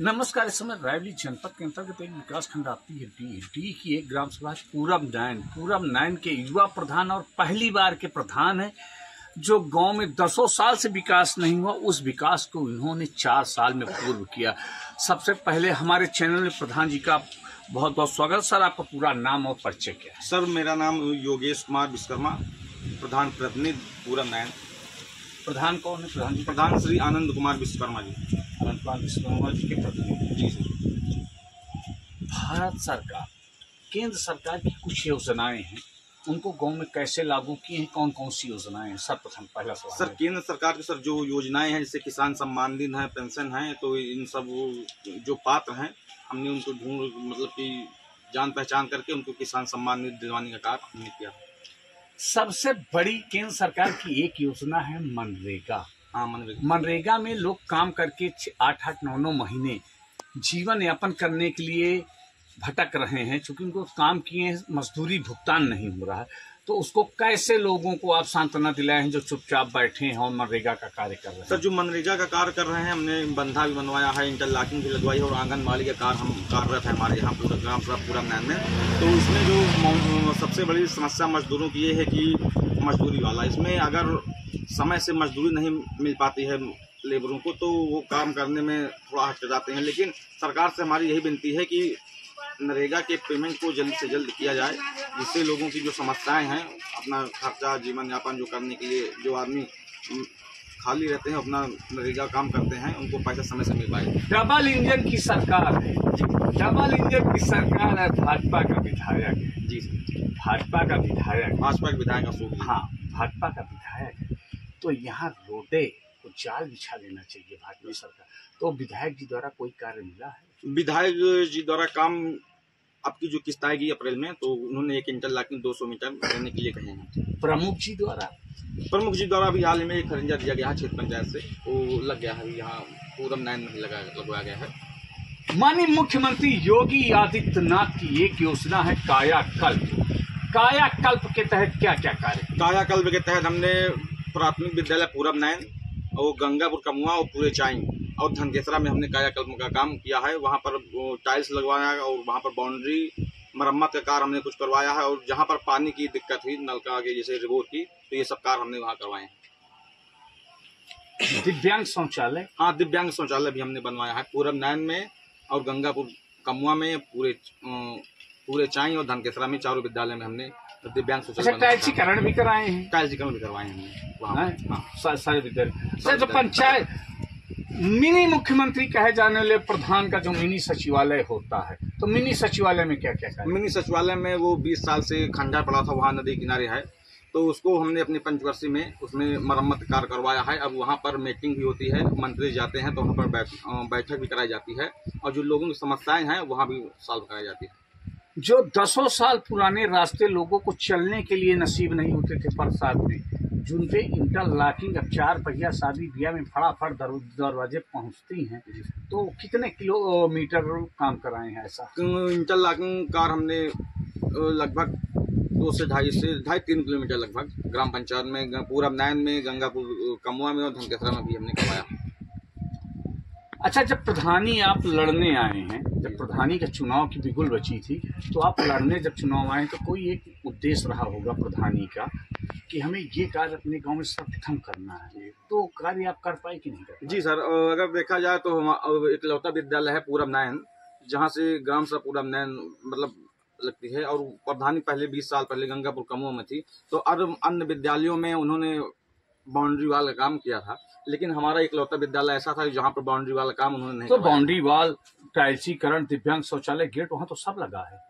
नमस्कार। इस समय रायबरेली जनपद के अंतर्गत एक विकास खंड आती है डी की एक ग्राम सभा पूरब नैन के युवा प्रधान और पहली बार के प्रधान है। जो गांव में दसों साल से विकास नहीं हुआ, उस विकास को इन्होंने 4 साल में पूर्ण किया। सबसे पहले हमारे चैनल में प्रधान जी का बहुत बहुत स्वागत। सर, आपका पूरा नाम और परिचय क्या है? सर, मेरा नाम योगेश कुमार विश्वकर्मा, प्रधान प्रतिनिधि पूरब नैन। प्रधान कौन है? प्रधान जी प्रधान श्री आनंद कुमार विश्वकर्मा जी। आनंद कुमार विश्वकर्मा जी के प्रतिनिधि। जी सर। भारत सरकार, केंद्र सरकार की कुछ योजनाएं हैं, उनको गांव में कैसे लागू की हैं? कौन कौन सी योजनाएं हैं? सर्वप्रथम पहला सवाल। सर, केंद्र सरकार की जो योजनाएं हैं, जैसे किसान सम्मान निधि है, पेंशन है, तो इन सब जो पात्र हैं हमने उनको मतलब कि जान पहचान करके उनको किसान सम्मान निधि दिलवाने का कार्य हमने किया। सबसे बड़ी केंद्र सरकार की एक योजना है मनरेगा। हाँ, मनरेगा में लोग काम करके 8-8, 9-9 महीने जीवन यापन करने के लिए भटक रहे हैं, क्योंकि उनको काम किए मजदूरी भुगतान नहीं हो रहा है। तो उसको कैसे लोगों को आप सांत्वना दिलाए हैं जो चुपचाप बैठे हैं और मनरेगा का कार्य कर रहे हैं? सर, जो मनरेगा का कार्य कर रहे हैं, हमने बंधा भी बनवाया है, इंटरलॉकिंग भी लगवाई है और आंगनबाड़ी का कार्य हम कार्यरत है हमारे यहाँ पूरा ग्राम सभा पूरब नैन में। तो इसमें जो सबसे बड़ी समस्या मजदूरों की ये है कि मजदूरी वाला, इसमें अगर समय से मजदूरी नहीं मिल पाती है लेबरों को, तो वो काम करने में थोड़ा हट जाते हैं। लेकिन सरकार से हमारी यही विनती है कि नरेगा के पेमेंट को जल्द से जल्द किया जाए, जिससे लोगों की जो समस्याएं हैं, अपना खर्चा जीवन यापन जो करने के लिए जो आदमी खाली रहते हैं, अपना नरेगा काम करते हैं, उनको पैसा समय से मिल पाए। डबल इंजन की सरकार है, डबल इंजन की सरकार है। भाजपा का विधायक है जी, भाजपा का विधायक, भाजपा के विधायक अशोक। हाँ, भाजपा का विधायक है। तो यहाँ रोडे को जाल बिछा देना चाहिए भाजपा सरकार। तो विधायक जी द्वारा कोई कार्य मिला है? विधायक जी द्वारा काम, आपकी जो किस्त आएगी अप्रैल में, तो उन्होंने एक इंटरलॉकिंग 200 मीटर देने के लिए कहे हैं। प्रमुख जी द्वारा भी हाल में एक खरिंजा दिया गया है क्षेत्र पंचायत से, वो लग गया है, यहाँ पूरब नैन में लगवाया गया है। माननीय मुख्यमंत्री योगी आदित्यनाथ की एक योजना है कायाकल्प। कायाकल्प के तहत क्या क्या कार्य? कायाकल्प के तहत हमने प्राथमिक विद्यालय पूरब नैन और गंगापुर कमुआ और पूरे चाई और धनकेसरा में हमने कायाकल्प का काम किया है। वहाँ पर टाइल्स लगवाया है और वहाँ पर बाउंड्री मरम्मत का कार्य हमने कुछ करवाया है। और जहाँ पर पानी की दिक्कत थी, नलका के जैसे रिबोर की, तो ये सब कार्य हमने वहाँ करवाए हैं। दिव्यांग शौचालय? हाँ, दिव्यांग शौचालय भी हमने बनवाया है पूरब नैन में और गंगापुर कमुआ में, पूरे चाई और धनकेसरा में, चारों विद्यालय में हमने दिव्यांग शौचालय। टाइल्सीकरण भी कराए हैं? टाइल्सीकरण भी करवाए हैं हमने सारे विद्यालय। जो पंचायत मिनी मुख्यमंत्री कहे जाने वाले प्रधान का जो मिनी सचिवालय होता है, तो मिनी सचिवालय में क्या क्या है? मिनी सचिवालय में वो 20 साल से खंडा पड़ा था, वहाँ नदी किनारे है, तो उसको हमने अपने पंचवर्षीय में उसमें मरम्मत कार्य करवाया है। अब वहाँ पर मीटिंग भी होती है, मंत्री जाते हैं तो वहाँ पर बैठक भी कराई जाती है और जो लोगों की समस्याएं हैं वहाँ भी सॉल्व कराई जाती है। जो दसों साल पुराने रास्ते लोगों को चलने के लिए नसीब नहीं होते थे प्रसाद में, जिन पे इंटरलॉकिंग, अब 4 पहिया शादी ब्याह में फटाफट दरवाजे पहुंचती हैं, तो कितने किलोमीटर काम कराए हैं ऐसा? इंटरलॉकिंग कार हमने लगभग 2 से 2.5-3 किलोमीटर लगभग ग्राम पंचायत में, पूरब नैन में, गंगापुर कमुआ में और धनकेसरा में भी हमने करवाया। अच्छा, जब प्रधानी आप लड़ने आए हैं, जब प्रधानी का चुनाव की बिगुल बची थी, तो आप लड़ने जब चुनाव आए तो कोई एक उद्देश्य रहा होगा प्रधानी का कि हमें ये कार्य अपने गांव में सर्वप्रथम करना है, तो कार्य आप कर पाए कि नहीं कर पाए? जी सर, अगर देखा जाए तो इकलौता विद्यालय है पूरब नैन, जहाँ से ग्राम सभा पूरब नैन मतलब लगती है। और प्रधानी पहले 20 साल पहले गंगापुर कमुआ में थी, तो अन्य विद्यालयों में उन्होंने बाउंड्री वाल का काम किया था, लेकिन हमारा इकलौता विद्यालय ऐसा था जहाँ पर बाउंड्री वाला काम उन्होंने नहीं। तो बाउंड्री वाल, टाइल्सीकरण, दिव्यांग शौचालय, गेट, वहाँ तो सब लगा है।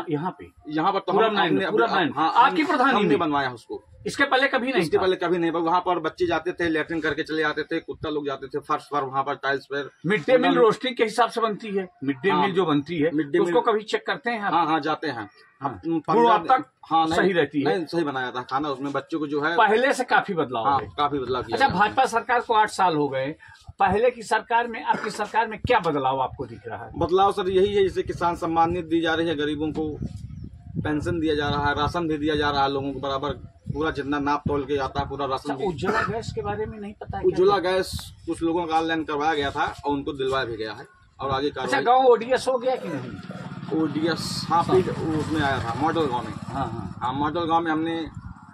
यहाँ पर तो पूरब नैन आपकी प्रधानी ने बनवाया उसको। इसके पहले कभी नहीं? इसके पहले कभी नहीं। वहाँ पर बच्चे जाते थे, लैट्रिन करके चले जाते थे, कुत्ता लोग जाते थे फर्श पर, वहाँ पर टाइल्स पर। मिड डे मील रोस्टिंग के हिसाब से बनती है, मिड डे मील जो बनती है, उसको कभी चेक करते हैं? हाँ, जाते हैं। हाँ, सही रहती है? नहीं, सही बनाया था खाना, उसमें बच्चों को जो है पहले से काफी बदलाव है। काफी बदलाव किया। अच्छा, भाजपा सरकार को 8 साल हो गए, पहले की सरकार में, आपकी सरकार में क्या बदलाव आपको दिख रहा है? बदलाव सर यही है, जैसे किसान सम्मान निधि दी जा रही है, गरीबों को पेंशन दिया जा रहा है, राशन भी दिया जा रहा है लोगों को बराबर, पूरा जितना नाप तोल के आता है पूरा राशन। उज्ज्वला गैस के बारे में नहीं पता? उज्ज्वला गैस कुछ लोगों का ऑनलाइन करवाया गया था और उनको दिलवाया भी गया है। और आगे अच्छा, कार्रवाई। गाँव ओडीएस हो गया कि नहीं? ओडीएस हाँ फिर उसमें आया था मॉडल गाँव में। हाँ हाँ। हाँ मॉडल गाँव में हमने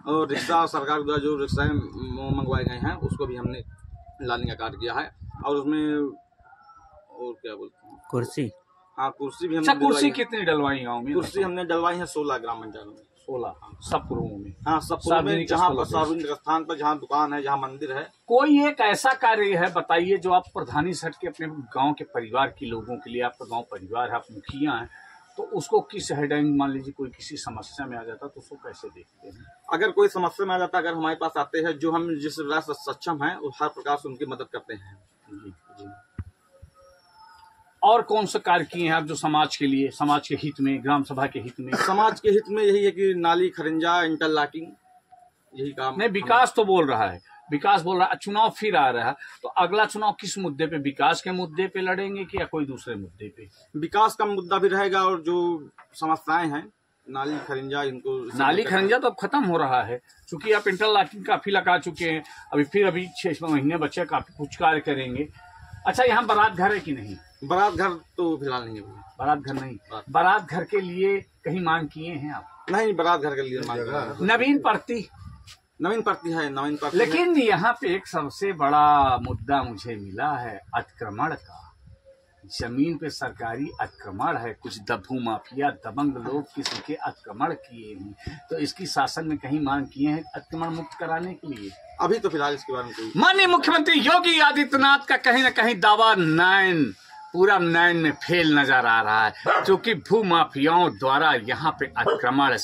रिक्शा सरकार द्वारा जो रिक्शाएं मंगवाए गए हैं उसको भी हमने लाने का कार्य किया है। और उसमें और क्या बोलते हैं, कुर्सी। हाँ कुर्सी भी अच्छा, हमने कुर्सी डलवाई है। कितनी डलवाई गाँव में? कुर्सी हमने डलवाई है 16 ग्राम पंचायत में। 16 सब पुरों में। हाँ सब में सार्वजनिक जहाँ पर स्थलों पे। सार्वजनिक स्थान पर जहाँ दुकान है जहाँ मंदिर है। कोई एक ऐसा कार्य है बताइए जो आप प्रधानी सट के अपने गांव के परिवार के लोगों के लिए, आपका गांव परिवार है, आप मुखिया हैं, तो उसको किस हेडिंग, मान लीजिए कोई किसी समस्या में आ जाता तो उसको कैसे देखते हैं? अगर कोई समस्या में आ जाता, अगर हमारे पास आते हैं, जो हम जिस प्रकार से सक्षम हैं उस हर प्रकार से उनकी मदद करते हैं। जी जी। और कौन सा कार्य किए हैं आप जो समाज के लिए, समाज के हित में, ग्राम सभा के हित में? समाज के हित में यही है कि नाली खरिंजा इंटरलॉकिंग यही काम। नहीं, विकास तो बोल रहा है, विकास बोल रहा है, चुनाव फिर आ रहा है, तो अगला चुनाव किस मुद्दे पे, विकास के मुद्दे पे लड़ेंगे कि या कोई दूसरे मुद्दे पे? विकास का मुद्दा भी रहेगा और जो समस्याएं हैं नाली खरिंजा इनको, नाली खरिंजा तो अब खत्म हो रहा है, क्योंकि आप इंटरलॉकिंग काफी लगा चुके हैं, अभी 6 महीने बच्चे काफी कुछ कार्य करेंगे। अच्छा, यहाँ बारात घर है कि नहीं? बारात घर तो फिलहाल नहीं है। बारात घर नहीं, बारात घर के लिए कहीं मांग किए हैं आप? नहीं, बारात घर के लिए मांग रहा है। नवीन पड़ती है, नवीन पड़ती। लेकिन यहाँ पे एक सबसे बड़ा मुद्दा मुझे मिला है अतिक्रमण का। जमीन पे सरकारी अतिक्रमण है, कुछ दबू माफिया दबंग लोग किसी के अतिक्रमण किए हैं, तो इसकी शासन में कहीं मांग किए हैं अतिक्रमण मुक्त कराने के लिए? अभी तो फिलहाल इसके बारे में कोई। माननीय मुख्यमंत्री योगी आदित्यनाथ का कहीं न कहीं दावा पूरा नैन में फेल नजर आ रहा है, क्योंकि भू माफियाओं द्वारा यहाँ पे अतिक्रमण